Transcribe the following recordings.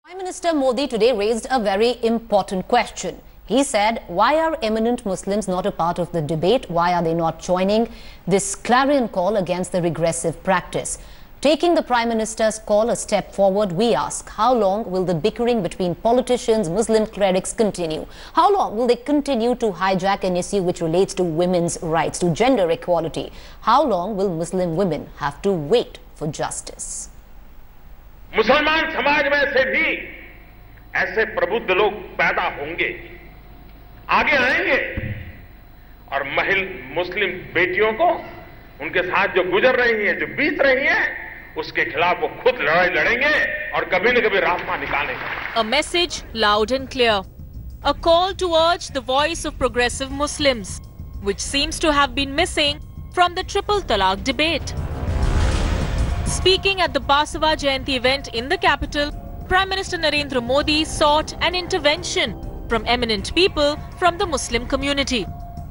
Prime Minister Modi today raised a very important question. He said, why are eminent Muslims not a part of the debate? Why are they not joining this clarion call against the regressive practice? Taking the Prime Minister's call a step forward, we ask, how long will the bickering between politicians, Muslim clerics continue? How long will they continue to hijack an issue which relates to women's rights, to gender equality? How long will Muslim women have to wait for justice? मुसलमान समाज में से भी ऐसे प्रबुद्ध लोग पैदा होंगे, आगे आएंगे और मुस्लिम बेटियों को उनके साथ जो गुजर रही हैं, जो बीत रही हैं, उसके खिलाफ वो खुद लड़ाई लड़ेंगे और कभी न कभी रास्ता निकालेंगे। A message loud and clear. A call to urge the voice of progressive Muslims, which seems to have been missing from the Triple Talaq debate. Speaking at the Basava Jayanti event in the capital, Prime Minister Narendra Modi sought an intervention from eminent people from the Muslim community.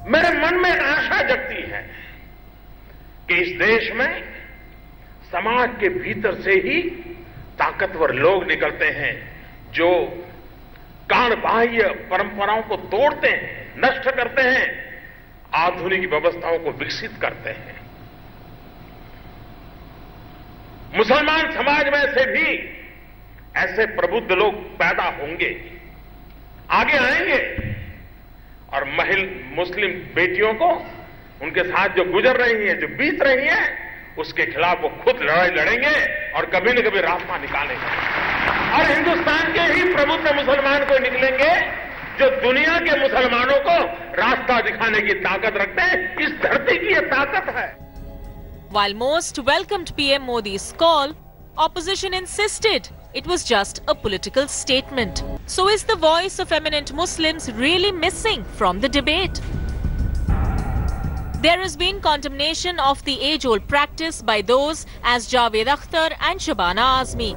मेरे मन में आशा जगती है कि इस देश में समाज के भीतर से ही ताकतवर लोग निकलते हैं जो काणबाह्य परंपराओं को तोड़ते हैं, नष्ट करते हैं, आधुनिक व्यवस्थाओं को विकसित करते हैं। मुसलमान समाज में से भी ऐसे प्रबुद्ध लोग पैदा होंगे, आगे आएंगे और मुस्लिम बेटियों को उनके साथ जो गुजर रही हैं, जो बीत रही हैं, उसके खिलाफ वो खुद लड़ाई लड़ेंगे और कभी न कभी रास्ता निकालेंगे। और हिंदुस्तान के ही प्रबुद्ध मुसलमान को निकलेंगे जो दुनिया के मुसलमानों को रास्ता दिखाने की ताकत रखते हैं। इस धरती की ये ताकत है। While most welcomed PM Modi's call, opposition insisted it was just a political statement. So is the voice of eminent Muslims really missing from the debate? There has been condemnation of the age-old practice by those as Javed Akhtar and Shabana Azmi.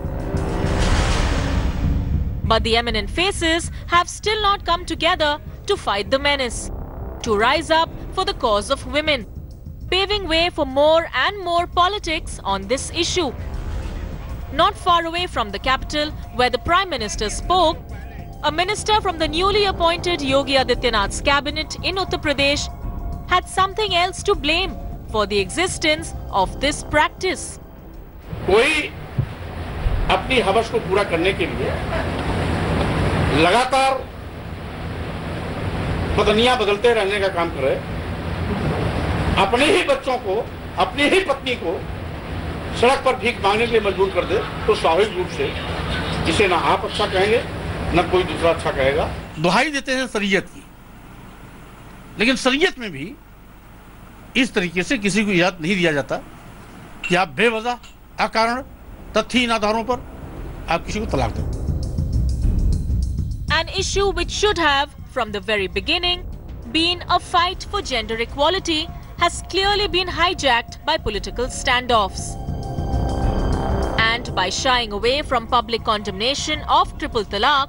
But the eminent faces have still not come together to fight the menace, to rise up for the cause of women, paving way for more and more politics on this issue. Not far away from the capital, where the Prime Minister spoke, a minister from the newly appointed Yogi Adityanath's cabinet in Uttar Pradesh had something else to blame for the existence of this practice. कोई अपनी हवस को पूरा करने के लिए लगातार पत्नियां बदलते रहने का काम करे, अपने ही बच्चों को, अपनी ही पत्नी को सड़क पर भीख मांगने के लिए मजबूर कर दे, तो स्वाभाविक रूप से इसे ना आप अच्छा कहेंगे, ना कोई दूसरा अच्छा कहेगा। दुहाई देते हैं शरीयत की, लेकिन शरीयत में भी इस तरीके से किसी को इजाजत नहीं दिया जाता कि आप बेवजह, अकारण, तथ्यहीन आधारों पर आप किसी को तलाक दें। An issue which should have, from the very beginning, been a fight for gender equality has clearly been hijacked by political standoffs. And by shying away from public condemnation of Triple Talaq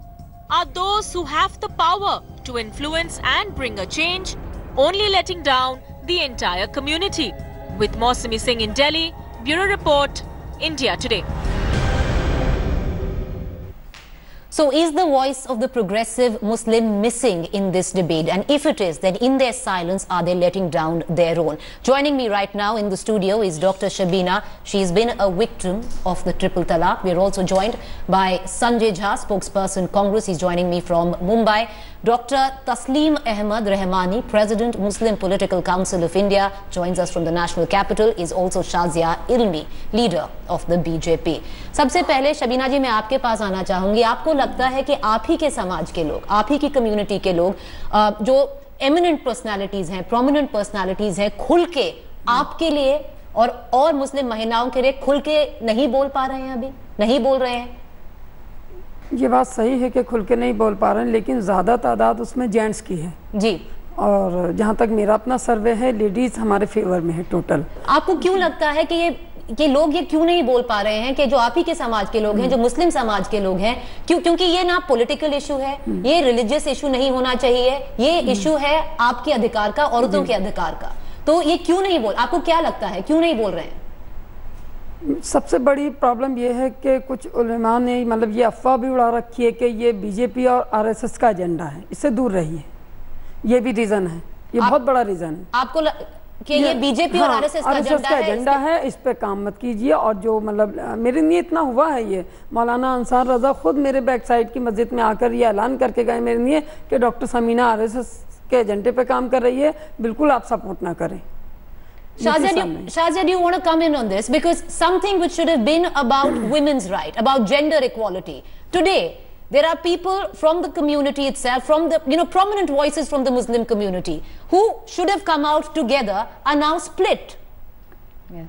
are those who have the power to influence and bring a change, only letting down the entire community. With Mausami Singh in Delhi, Bureau Report, India Today. So is the voice of the progressive Muslim missing in this debate? And if it is, then in their silence, are they letting down their own? Joining me right now in the studio is Dr. Shabina. She's been a victim of the Triple Talaq. We're also joined by Sanjay Jha, spokesperson Congress. He's joining me from Mumbai. Dr. Tasleem Ahmad Rahmani, President, Muslim Political Council of India, joins us from the national capital, is also Shazia Ilmi, leader of the BJP. सबसे पहले शबीना जी मैं आपके पास आना चाहूंगी। आपको लगता है कि आप ही के समाज के लोग, आप ही की कम्युनिटी के लोग जो एमिनेंट पर्सनालिटीज हैं, प्रोमिनेंट पर्सनालिटीज हैं, खुल के आपके लिए और मुस्लिम महिलाओं के लिए खुल के नहीं बोल पा रहे हैं, अभी नहीं बोल रहे हैं? ये बात सही है कि खुल के नहीं बोल पा रहे हैं, लेकिन ज़्यादा तादाद उसमें जेंट्स की है जी। और जहाँ तक मेरा अपना सर्वे है, लेडीज हमारे फेवर में है टोटल। आपको क्यों लगता है कि ये लोग ये क्यों नहीं बोल पा रहे हैं कि जो आप ही के समाज के लोग हैं, जो मुस्लिम समाज के लोग हैं, क्योंकि ये ना पॉलिटिकल इशू है, ये रिलीजियस इशू नहीं होना चाहिए, ये इशू है आपके अधिकार का, औरतों के अधिकार का। तो ये क्यों नहीं बोल, आपको क्या लगता है क्यों नहीं बोल रहे हैं? सबसे बड़ी प्रॉब्लम ये है कि कुछ उलेमा ने मतलब ये अफवाह भी उड़ा रखी है कि ये बीजेपी और आरएसएस का एजेंडा है, इससे दूर रहिए। ये भी रीज़न है, ये बहुत बड़ा रीज़न है आपको कि ये बीजेपी और आरएसएस का एजेंडा है, इस पे काम मत कीजिए। और जो मतलब मेरे लिए इतना हुआ है, ये मौलाना अंसार रजा खुद मेरे बैक साइड की मस्जिद में आकर ये ऐलान करके गए मेरे लिए कि डॉक्टर समीना आरएसएस के एजेंडे पे काम कर रही है, बिल्कुल आप सपोर्ट ना करें। Shahzad, you want to come in on this because something which should have been about women's right, about gender equality. Today, there are people from the community itself, from the prominent voices from the Muslim community, who should have come out together, are now split. Yeah.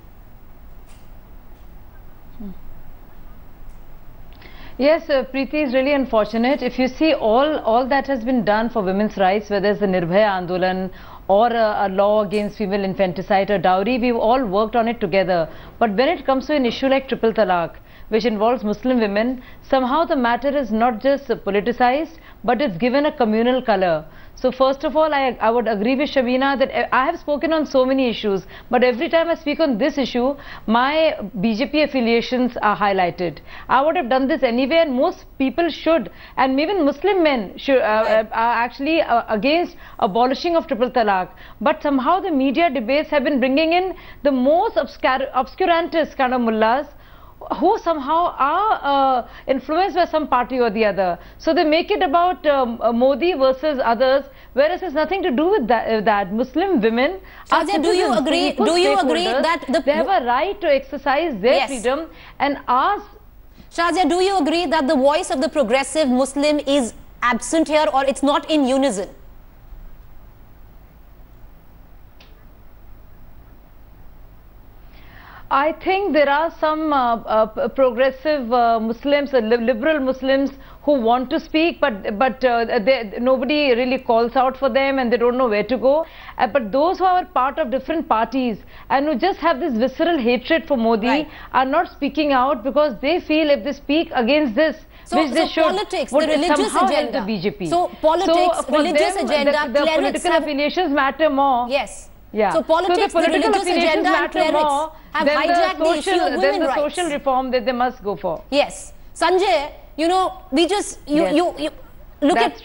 Yes, Preeti, is really unfortunate. If you see all that has been done for women's rights, whether it's the Nirbhaya Andolan or a law against female infanticide or dowry, we've all worked on it together. But when it comes to an issue like triple talaq, which involves Muslim women, somehow the matter is not just politicized, but it's given a communal color. So first of all, I would agree with Shabina that I have spoken on so many issues, but every time I speak on this issue, my BJP affiliations are highlighted. I would have done this anyway, and most people should, and even Muslim men should, are actually against abolishing of triple talaq. But somehow the media debates have been bringing in the most obscurantist kind of mullahs, who somehow are influenced by some party or the other. So they make it about Modi versus others, whereas it has nothing to do with that. Muslim women are citizens. Do you agree that they have a right to exercise their freedom and ask? Shahzad, do you agree that the voice of the progressive Muslim is absent here, or it's not in unison? I think there are some progressive Muslims, liberal Muslims who want to speak, but nobody really calls out for them and they don't know where to go. But those who are part of different parties and who just have this visceral hatred for Modi are not speaking out because they feel if they speak against this, which they should, politics, the religious agenda. The BJP. So politics, religious agenda, the political affiliations matter more. Yes. Yeah. So politics, so the religious agenda and clerics have hijacked the issue of women's rights. The social reform that they must go for. Yes. Sanjay, we just, you look at,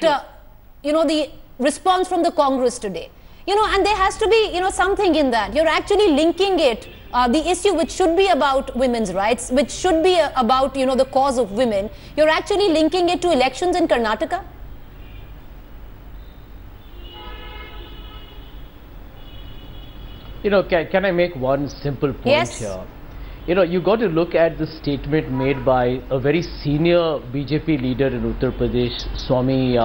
the response from the Congress today. And there has to be, something in that. You're actually linking it, the issue which should be about women's rights, which should be about, the cause of women. You're actually linking it to elections in Karnataka? Can I make one simple point here? You got to look at the statement made by a very senior BJP leader in Uttar Pradesh, Swami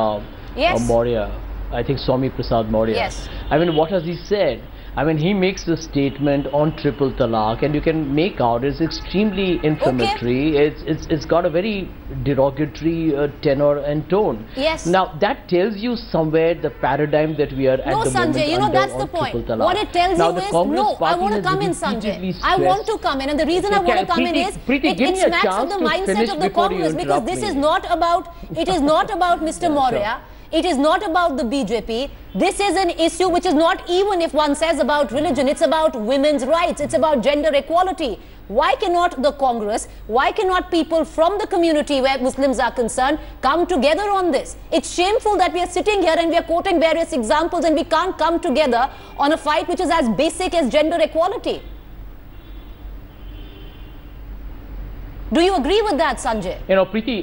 Maurya. I think Swami Prasad Maurya. Yes. I mean, what has he said? I mean, he makes the statement on triple talaq, and you can make out it's extremely inflammatory. It's got a very derogatory tenor and tone. Yes. Now that tells you somewhere the paradigm that we are at the Sanjay, moment that's the point. What it tells you is, I want to come in, Sanjay. I want to come in, and the reason I want to come in is it smacks of the mindset of the Congress, because this is not about, it is not about Mr. Maurya. It is not about the BJP. This is an issue which is not even if one says about religion. It's about women's rights. It's about gender equality. Why cannot the Congress, why cannot people from the community where Muslims are concerned come together on this? It's shameful that we are sitting here and we are quoting various examples and we can't come together on a fight which is as basic as gender equality. Do you agree with that, Sanjay? Preeti,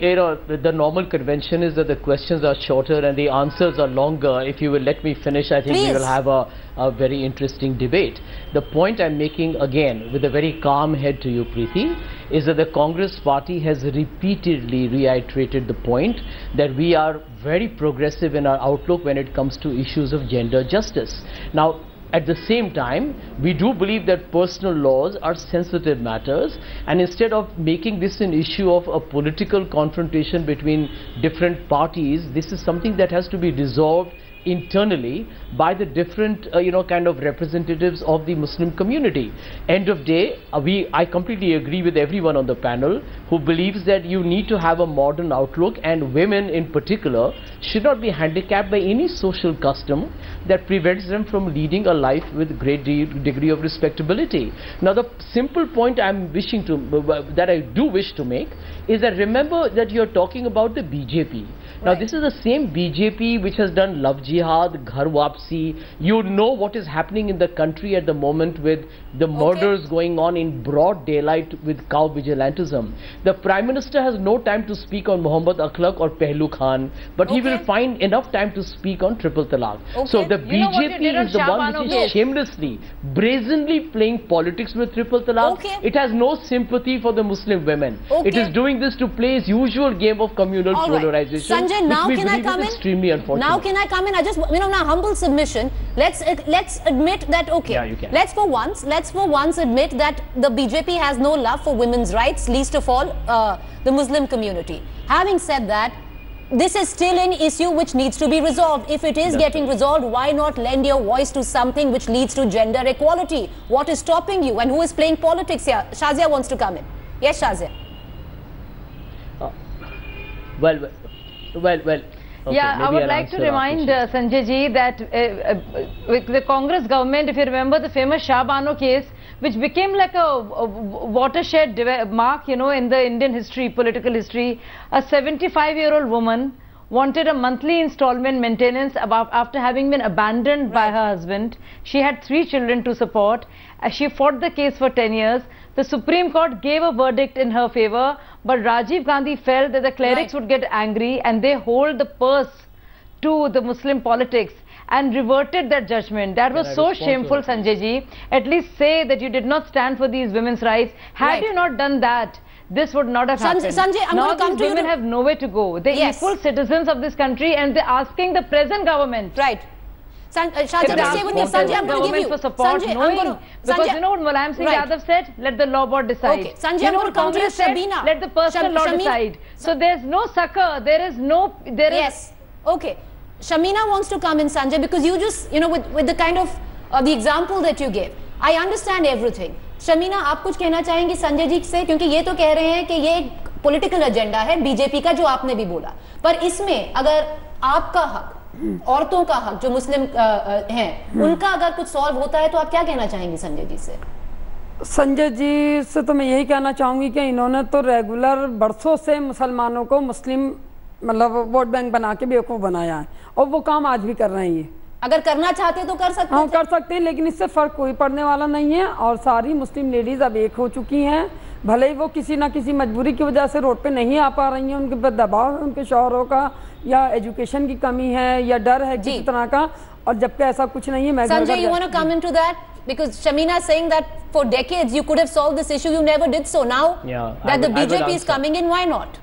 the normal convention is that the questions are shorter and the answers are longer. If you will let me finish, I think we will have a very interesting debate. The point I'm making again with a very calm head to you, Preeti, is that the Congress party has repeatedly reiterated the point that we are very progressive in our outlook when it comes to issues of gender justice. Now, at the same time, we do believe that personal laws are sensitive matters, and instead of making this an issue of a political confrontation between different parties, this is something that has to be resolved internally by the different kind of representatives of the Muslim community. End of day, I completely agree with everyone on the panel who believes that you need to have a modern outlook, and women in particular should not be handicapped by any social custom that prevents them from leading a life with great degree of respectability. Now the simple point I'm wishing to that I do wish to make is that remember that you're talking about the BJP. Now this is the same BJP which has done love jihad, ghar wapsi. You know what is happening in the country at the moment with the murders going on in broad daylight with cow vigilantism. The Prime Minister has no time to speak on Muhammad Akhlaq or Pehlu Khan, but he will find enough time to speak on triple talaq. So the BJP is the one which is shamelessly, brazenly playing politics with triple talaq. It has no sympathy for the Muslim women. It is doing this to play its usual game of communal polarization. Sanjay, now can I come in? Extremely unfortunate. Now can I come in? I just, now humble submission. Let's admit that you can. Let's for once admit that the BJP has no love for women's rights, least of all the Muslim community. Having said that, this is still an issue which needs to be resolved. If it is getting resolved, why not lend your voice to something which leads to gender equality? What is stopping you? And who is playing politics here? Shazia wants to come in. Yes, Shazia. Well. Okay, yeah, I would like to remind Sanjay ji that with the Congress government, if you remember the famous Shah Bano case, which became like a watershed mark, in the Indian history, political history, a 75-year-old woman wanted a monthly installment maintenance after having been abandoned by her husband. She had 3 children to support. She fought the case for 10 years. The Supreme Court gave a verdict in her favor, but Rajiv Gandhi felt that the clerics would get angry and they hold the purse to the Muslim politics and reverted that judgment. That was so shameful, Sanjay ji. At least say that you did not stand for these women's rights. Had you not done that, this would not have happened. Sanjay, I'm going to come to you. Women have nowhere to go. They're equal citizens of this country and they're asking the present government. Right. Shazia, stay with me. Sanjay, I'm going to give you. For support, because you know what Mulayam Singh Yadav said? Let the law board decide. Okay. Sanjay, I'm going to come to you, Shabina. Let the personal law decide. So there's no succor. There is no... Yes. Okay. Shamina wants to come in, Sanjay, because you just, with the kind of the example that you gave, I understand everything. Shamina, आप कुछ कहना चाहेंगी संजय जी से, क्योंकि ये तो कह रहे हैं कि ये पॉलिटिकल एजेंडा है बीजेपी का, जो आपने भी बोला, पर इसमें अगर आपका हक, औरतों का हक जो मुस्लिम हैं, उनका अगर कुछ सॉल्व होता है तो आप क्या कहना चाहेंगी संजय जी से? संजय जी से तो मैं यही कहना चाहूंगी कि इन्होंने तो रेगुलर बरसों से मुसलमानों को मुस्लिम मतलब वोट बैंक बना के बेवकूफ़ बनाया है, और वो काम आज भी कर रहे हैं। ये अगर करना चाहते तो कर सकते हैं। कर सकते हैं, लेकिन इससे फ़र्क कोई पड़ने वाला नहीं है। और सारी मुस्लिम लेडीज़ अब एक हो चुकी हैं, भले ही वो किसी ना किसी मजबूरी की वजह से रोड पे नहीं आ पा रही हैं, उनके पर दबाव है उनके शौहरों का, या एजुकेशन की कमी है, या डर है किसी तरह का, और जबकि ऐसा कुछ नहीं है। Sanjay, you want to come into that? Because Shamina is saying that for decades you could have solved this issue, you never did so. Now that the BJP is coming in, why not?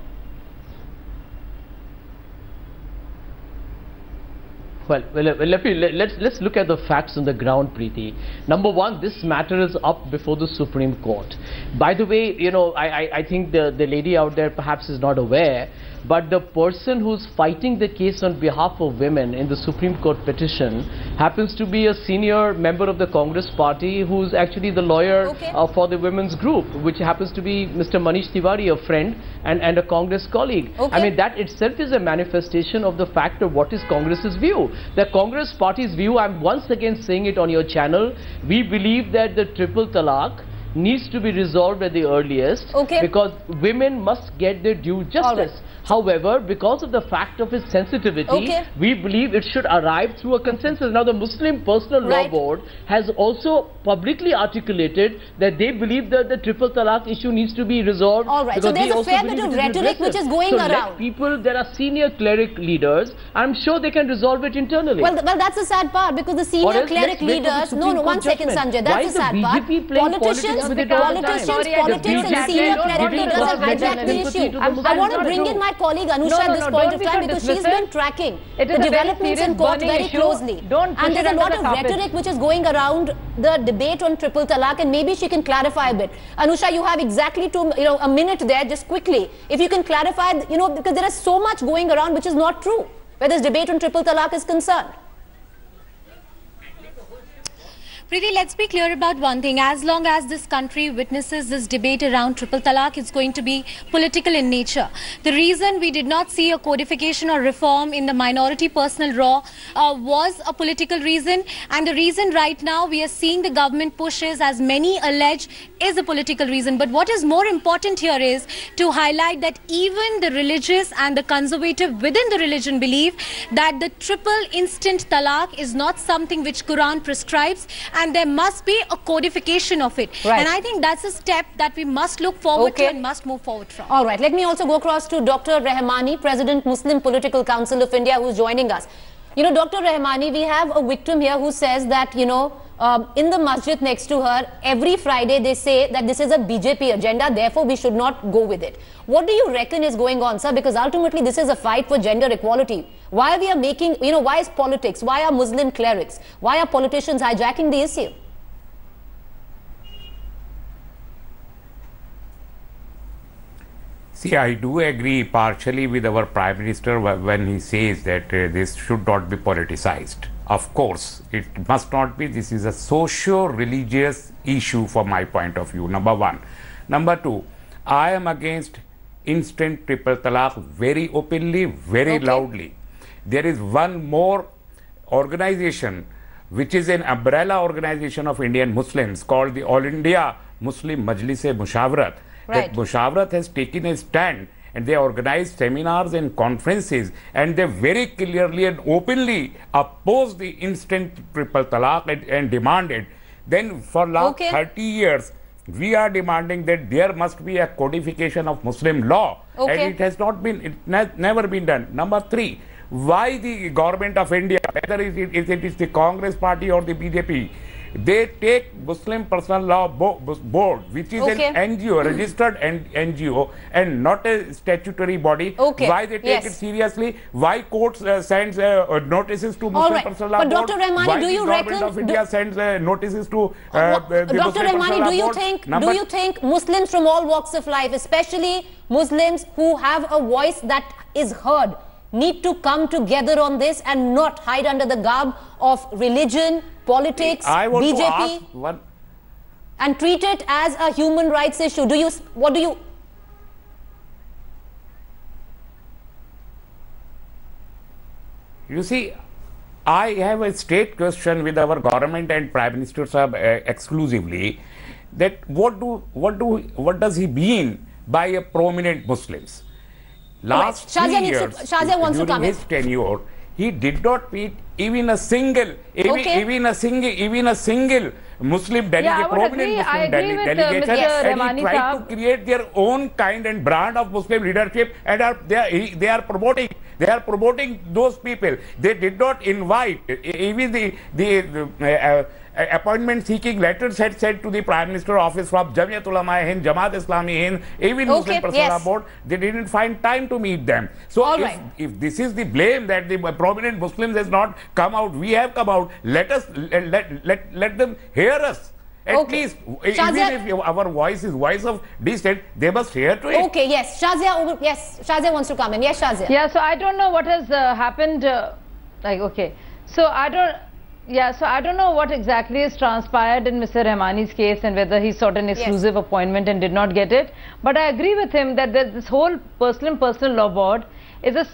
Well, let's look at the facts on the ground, Preeti. Number one, this matter is up before the Supreme Court. By the way, I think the lady out there perhaps is not aware, but the person who's fighting the case on behalf of women in the Supreme Court petition happens to be a senior member of the Congress party who's actually the lawyer for the women's group, which happens to be Mr. Manish Tiwari, a friend and a Congress colleague. I mean, that itself is a manifestation of the fact of what is Congress's view. The Congress party's view, I'm once again saying it on your channel, we believe that the triple talaq needs to be resolved at the earliest because women must get their due justice. However, because of the fact of its sensitivity, we believe it should arrive through a consensus. Now, the Muslim Personal Law Board has also publicly articulated that they believe that the triple talaq issue needs to be resolved. So there's a fair bit of rhetoric which is going around. People, there are senior cleric leaders. I'm sure they can resolve it internally. Well, that's the sad part, because the senior cleric leaders... No, one second, Sanjay. That's the sad part. Politicians and senior cleric leaders have hijacked the issue. I want to bring in my colleague Anusha at this point of time, because she's been tracking the developments in court very closely. And there's a lot of rhetoric which is going around the debate on triple talaq, and maybe she can clarify a bit. Anusha, you have exactly a minute there, just quickly. If you can clarify, because there is so much going around which is not true, where this debate on triple talaq is concerned. Preeti, let's be clear about one thing. As long as this country witnesses this debate around triple talaq, it's going to be political in nature. The reason we did not see a codification or reform in the minority personal law was a political reason, and the reason right now we are seeing the government pushes, as many allege, is a political reason. But what is more important here is to highlight that even the religious and the conservative within the religion believe that the triple instant talaq is not something which Quran prescribes, and there must be a codification of it. Right. And I think that's a step that we must look forward to and must move forward from. All right, let me also go across to Dr. Rahmani, President, Muslim Political Council of India, who's joining us. You know, Dr. Rahmani, we have a victim here who says that, you know, in the masjid next to her, every Friday they say that this is a BJP agenda, therefore we should not go with it. What do you reckon is going on, sir? Because ultimately this is a fight for gender equality. Why we are making, you know, why is politics? Why are Muslim clerics? Why are politicians hijacking the issue? See, I do agree partially with our Prime Minister when he says that this should not be politicized. Of course, it must not be. This is a socio-religious issue from my point of view, number one. Number two, I am against instant triple talaq very openly, very loudly. There is one more organization which is an umbrella organization of Indian Muslims called the All India Muslim Majlis-e-Mushawarat. That Mushawarat has taken a stand, and they organize seminars and conferences, and they very clearly and openly oppose the instant triple talaq and demand it. Then for last 30 years, we are demanding that there must be a codification of Muslim law, and it has not been, never been done. Number three, why the government of India, whether it is the Congress party or the BJP, they take Muslim Personal Law Board, which is an NGO, registered NGO, and not a statutory body. Why they take it seriously? Why courts sends notices to Muslim Personal Law Board? Dr. Rahmani, why do you reckon government of India sends notices to Dr. Rahmani, do you think Muslims from all walks of life, especially Muslims who have a voice that is heard, need to come together on this and not hide under the garb of religion, politics, BJP, and treat it as a human rights issue? You see, I have a straight question with our government and Prime Minister Sahab exclusively, that what does he mean by a prominent Muslims? Last 3 years, during his tenure, he did not meet even a single, even a single Muslim delegate, prominent Muslim delegation, and he tried to create their own kind and brand of Muslim leadership, and they are promoting those people. They did not invite even the appointment seeking letters had sent to the Prime Minister office from Jamiyat Ulama Hind, Jamaat Islami Hind, even Muslim Personal Law Board. They didn't find time to meet them. So if this is the blame that the prominent Muslims has not come out, we have come out. Let them hear us. At least, even if our voice is voice of dissent, they must hear to it. Okay, yes. Shazia wants to come in. Yes, Shazia. Yeah, so I don't know what has happened. So I don't know what exactly is transpired in Mr. Rahmani's case and whether he sought an exclusive appointment and did not get it. But I agree with him that this whole Personal Law Board is a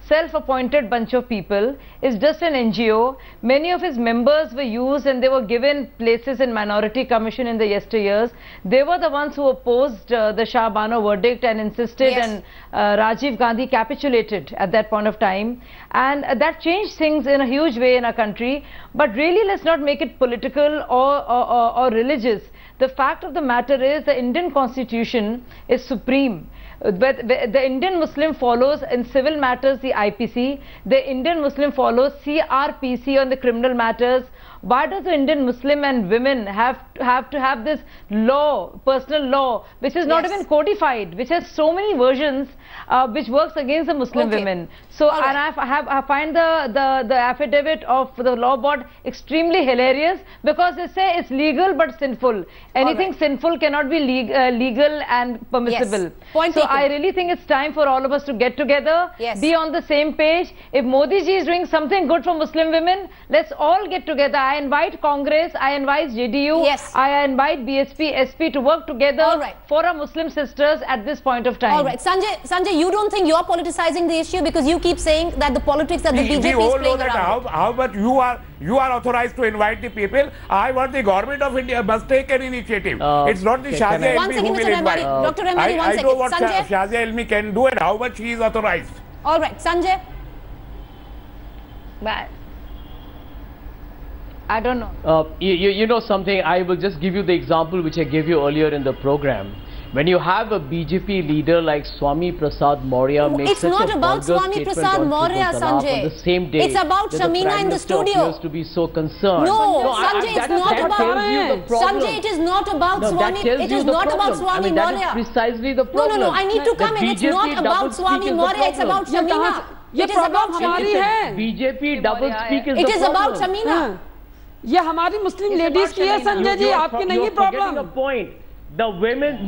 self-appointed bunch of people. It's just an NGO. Many of his members were used and they were given places in Minority Commission in the yesteryears. They were the ones who opposed the Shah Bano verdict and insisted, and Rajiv Gandhi capitulated at that point of time. And that changed things in a huge way in our country. But really, let's not make it political or religious. The fact of the matter is the Indian Constitution is supreme. But the Indian Muslim follows in civil matters the IPC, the Indian Muslim follows CRPC on the criminal matters. Why does the Indian Muslim and women have to have this law, personal law, which is not even codified, which has so many versions, which works against the Muslim women? So, and I find the affidavit of the law board extremely hilarious, because they say it's legal but sinful. Anything sinful cannot be legal and permissible. So I really think it's time for all of us to get together, be on the same page. If Modi ji is doing something good for Muslim women, let's all get together. I invite Congress, I invite JDU, yes. I invite BSP, SP to work together for our Muslim sisters at this point of time. All right, Sanjay, you don't think you're politicizing the issue because you keep saying that the politics that the BJP is playing around. How much you are authorized to invite the people. I want the government of India must take an initiative. It's not the Shazia Ilmi who will invite. Dr. Rehmani, one second. I know what Sanjay? Shazia Ilmi can do and how much he is authorized. All right, Sanjay. But I don't know. You know something, I will just give you the example which I gave you earlier in the program. When you have a BJP leader like Swami Prasad Maurya makes it's not about Swami Prasad Maurya, Sanjay. On the same day, it's about Shamina in the studio. To be so concerned. No, Sanjay, it's not about Sanjay. It is not about Swami. It is not about Swami Maurya. That is precisely the problem. No. I need to come in. It's not about Swami Maurya. It's about Shamina. It is about Shamina. BJP double speak is the problem. It is about Shamina. ये हमारी मुस्लिम ladies की है संजय जी, आपकी नहीं है problem. The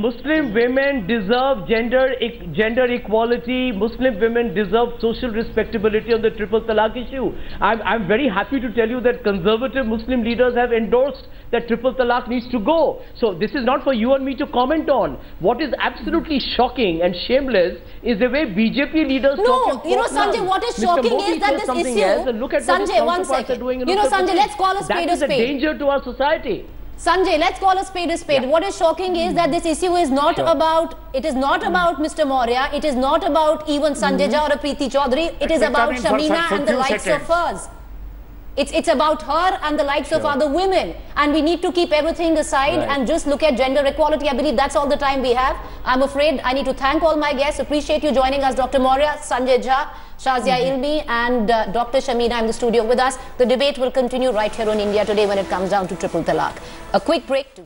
Muslim women deserve gender equality. Muslim women deserve social respectability on the triple talaq issue. I'm very happy to tell you that conservative Muslim leaders have endorsed that triple talaq needs to go. So this is not for you and me to comment on. What is absolutely shocking and shameless is the way BJP leaders talk. No, you know, Sanjay, what is shocking is that this issue. Look at Sanjay, one second. You know, Sanjay, let's call a spade a spade. That is a danger to our society. Sanjay, let's call a spade a spade. What is shocking is that this issue is not about, it is not about Mr. Maurya, it is not about even Sanjay Jha or Preeti Chaudhary, it is about Shamina and the likes of hers. It's about her and the likes of other women, and we need to keep everything aside and just look at gender equality. I believe that's all the time we have. I'm afraid I need to thank all my guests. Appreciate you joining us, Dr. Maurya, Sanjay Jha, Shazia Ilmi and Dr. Shamina in the studio with us. The debate will continue right here on India Today when it comes down to triple talaq. A quick break to